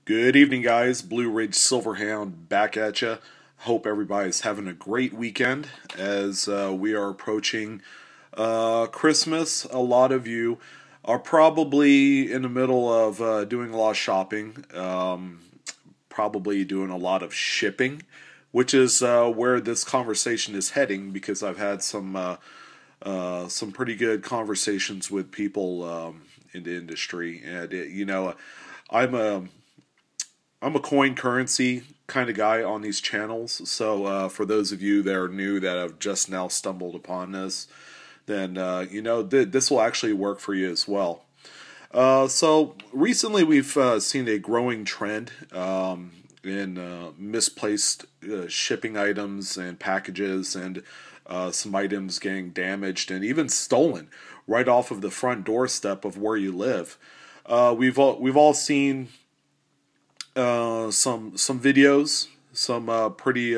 Good evening, guys. Blue Ridge Silverhound back at you. Hope everybody's having a great weekend as we are approaching Christmas. A lot of you are probably in the middle of doing a lot of shopping, probably doing a lot of shipping, which is where this conversation is heading because I've had some pretty good conversations with people in the industry, and I'm a I'm a coin currency kind of guy on these channels. So for those of you that are new that have just now stumbled upon this, then this will actually work for you as well. So recently we've seen a growing trend in misplaced shipping items and packages, and some items getting damaged and even stolen right off of the front doorstep of where you live. We've all seen some videos, some pretty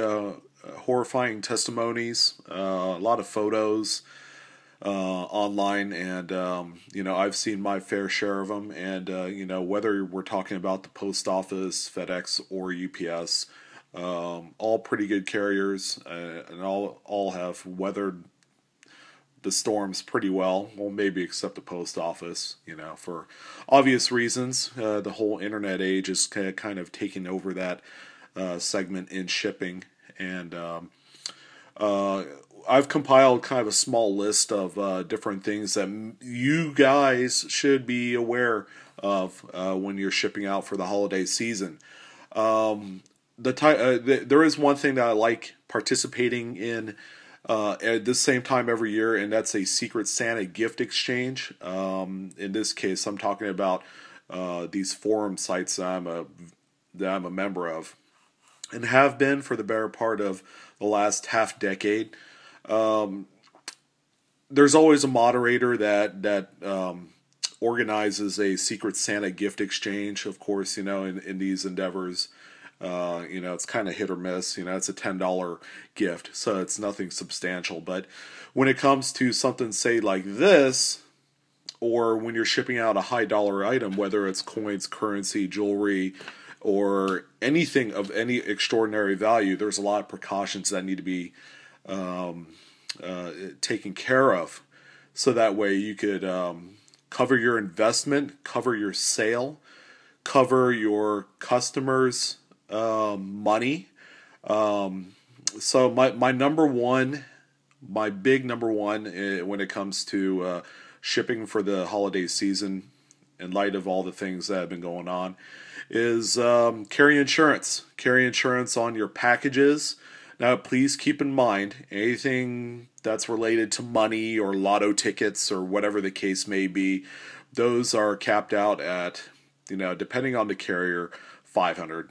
horrifying testimonies, a lot of photos online, and I've seen my fair share of them. And whether we're talking about the post office, FedEx, or UPS, all pretty good carriers, and all have weathered the storms pretty well. Well, maybe except the post office, for obvious reasons. The whole internet age is kind of taking over that segment in shipping, and I've compiled kind of a small list of different things that you guys should be aware of when you're shipping out for the holiday season. There is one thing that I like participating in at the same time every year, and that's a Secret Santa gift exchange. In this case, I'm talking about these forum sites that I'm a member of, and have been for the better part of the last half decade. There's always a moderator that organizes a Secret Santa gift exchange. Of course, in these endeavors. It's kind of hit or miss. It's a $10 gift, so it's nothing substantial. But when it comes to something, say, like this, or when you're shipping out a high dollar item, whether it's coins, currency, jewelry, or anything of any extraordinary value, there's a lot of precautions that need to be taken care of. So that way you could cover your investment, cover your sale, cover your customers' money. So my number one, my big number one when it comes to shipping for the holiday season, in light of all the things that have been going on, is carry insurance. Carry insurance on your packages. Now, please keep in mind, anything that's related to money or lotto tickets or whatever the case may be, those are capped out at, depending on the carrier, $500.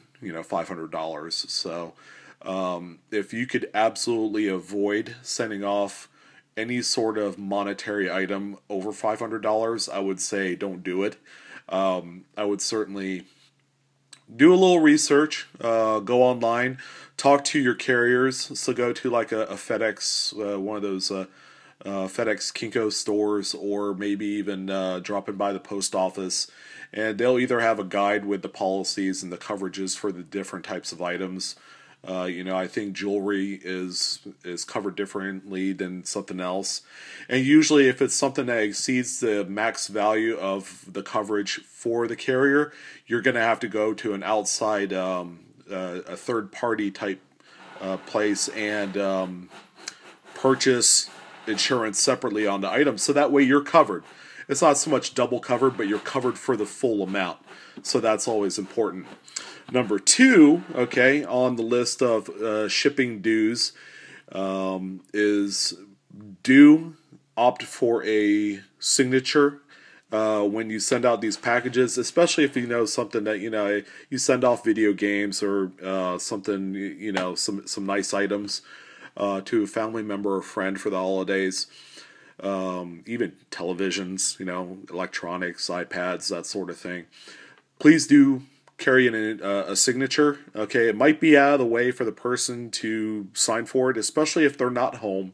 So if you could absolutely avoid sending off any sort of monetary item over $500, I would say don't do it. I would certainly do a little research, go online, talk to your carriers. So go to like a FedEx, one of those FedEx Kinko stores, or maybe even dropping by the post office, and they'll either have a guide with the policies and the coverages for the different types of items. I think jewelry is covered differently than something else, and usually if it's something that exceeds the max value of the coverage for the carrier, you're going to have to go to an outside, a third party type place, and purchase insurance separately on the item, so that way you're covered. It's not so much double covered, but you're covered for the full amount. So that's always important. Number two, okay, on the list of shipping dues, is do opt for a signature when you send out these packages, especially if you know something that, you send off video games or something, some nice items to a family member or friend for the holidays. Even televisions, electronics, iPads, that sort of thing. Please do carry in a signature. Okay, it might be out of the way for the person to sign for it, especially if they're not home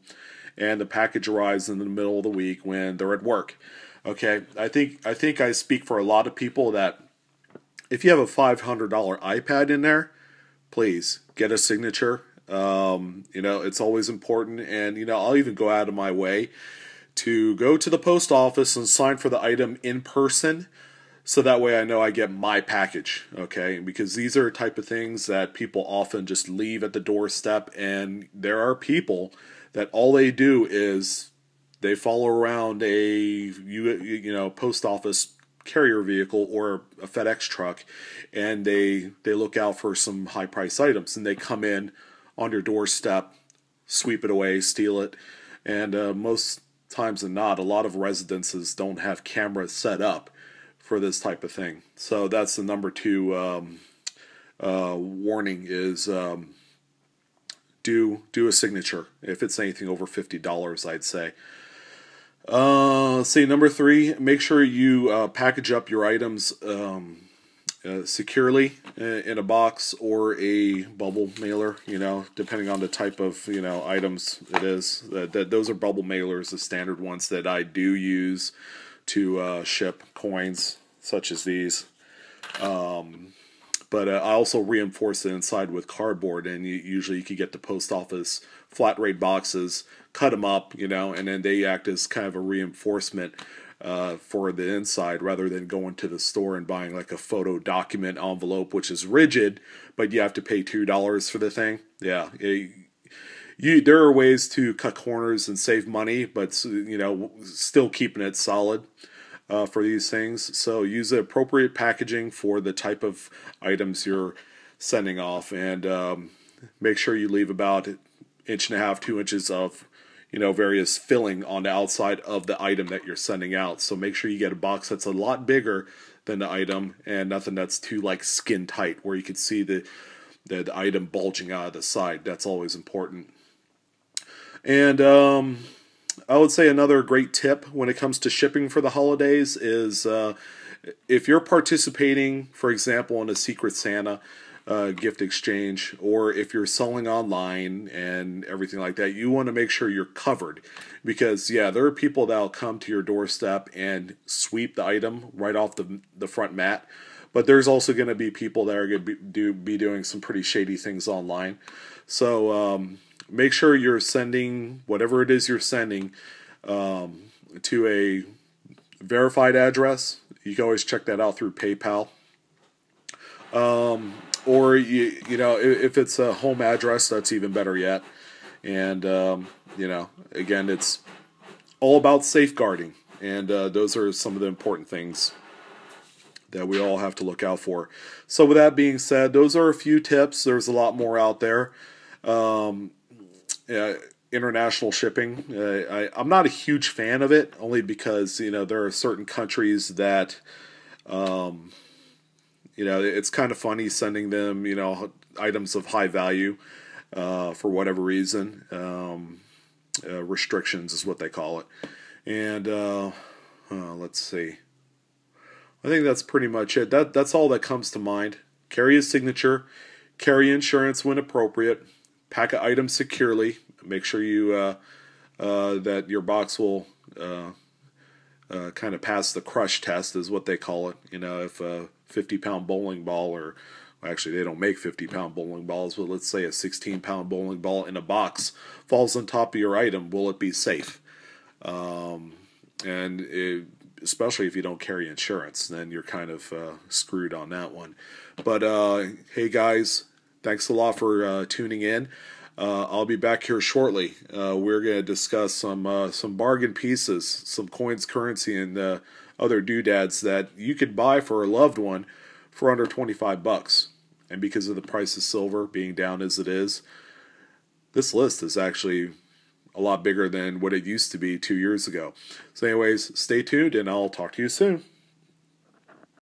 and the package arrives in the middle of the week when they're at work. Okay, I think I speak for a lot of people that if you have a $500 iPad in there, please get a signature. It's always important, and I'll even go out of my way to go to the post office and sign for the item in person, so that way I know I get my package, okay? Because these are type of things that people often just leave at the doorstep, and there are people that all they do is they follow around a post office carrier vehicle or a FedEx truck, and they look out for some high price items, and they come in on your doorstep, sweep it away, steal it, and most times than not, a lot of residences don't have cameras set up for this type of thing. So that's the number two warning is do a signature if it's anything over $50, I'd say. Let's see, number three, make sure you package up your items securely in a box or a bubble mailer, depending on the type of, items it is. Those are bubble mailers, the standard ones that I do use to ship coins such as these. But I also reinforce it inside with cardboard, and usually you can get the post office flat rate boxes, cut them up, and then they act as kind of a reinforcement for the inside, rather than going to the store and buying like a photo document envelope, which is rigid, but you have to pay $2 for the thing. Yeah, there are ways to cut corners and save money, but still keeping it solid for these things. So use the appropriate packaging for the type of items you're sending off, and make sure you leave about 1.5 to 2 inches of various filling on the outside of the item that you're sending out. So make sure you get a box that's a lot bigger than the item, and nothing that's too like skin tight where you can see the item bulging out of the side. That's always important. And I would say another great tip when it comes to shipping for the holidays is if you're participating, for example, in a Secret Santa gift exchange, or if you're selling online and everything like that, you want to make sure you're covered, because there are people that'll come to your doorstep and sweep the item right off the front mat, but there's also going to be people that are going to be doing some pretty shady things online. So make sure you're sending whatever it is you're sending to a verified address. You can always check that out through PayPal. Or if it's a home address, that's even better yet. And again, it's all about safeguarding, and those are some of the important things that we all have to look out for. So with that being said, those are a few tips. There's a lot more out there. International shipping, I'm not a huge fan of it, only because there are certain countries that it's kind of funny sending them, items of high value for whatever reason. Restrictions is what they call it. And let's see. I think that's pretty much it. That's all that comes to mind. Carry a signature. Carry insurance when appropriate. Pack an item securely. Make sure you that your box will kind of pass the crush test, is what they call it. If a 50-pound bowling ball, or actually they don't make 50-pound bowling balls, but let's say a 16-pound bowling ball in a box falls on top of your item, will it be safe? Especially if you don't carry insurance, then you're kind of screwed on that one. But hey guys, thanks a lot for tuning in. I'll be back here shortly. We're going to discuss some bargain pieces, some coins, currency, and other doodads that you could buy for a loved one for under $25. And because of the price of silver being down as it is, this list is actually a lot bigger than what it used to be 2 years ago. So anyways, stay tuned, and I'll talk to you soon.